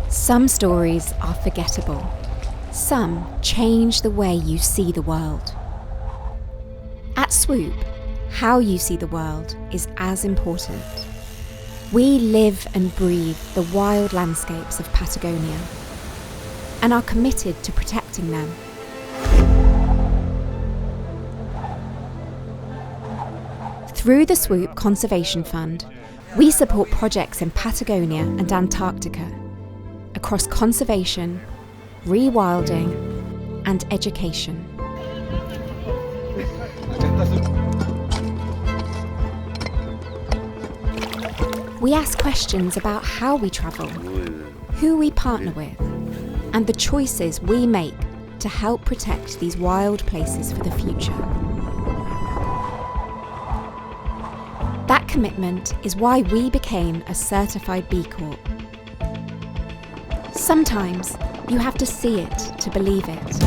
Some stories are forgettable. Some change the way you see the world. At Swoop, how you see the world is as important. We live and breathe the wild landscapes of Patagonia and are committed to protecting them. Through the Swoop Conservation Fund, we support projects in Patagonia and Antarctica across conservation, rewilding, and education. We ask questions about how we travel, who we partner with, and the choices we make to help protect these wild places for the future. That commitment is why we became a certified B Corp. Sometimes you have to see it to believe it.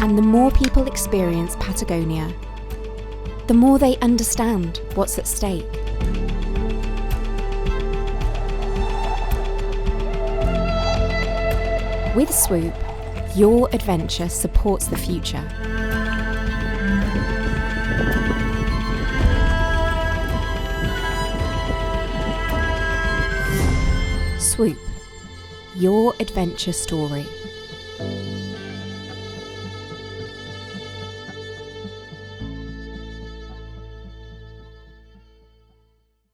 And the more people experience Patagonia, the more they understand what's at stake. With Swoop, your adventure supports the future. Swoop, your adventure story.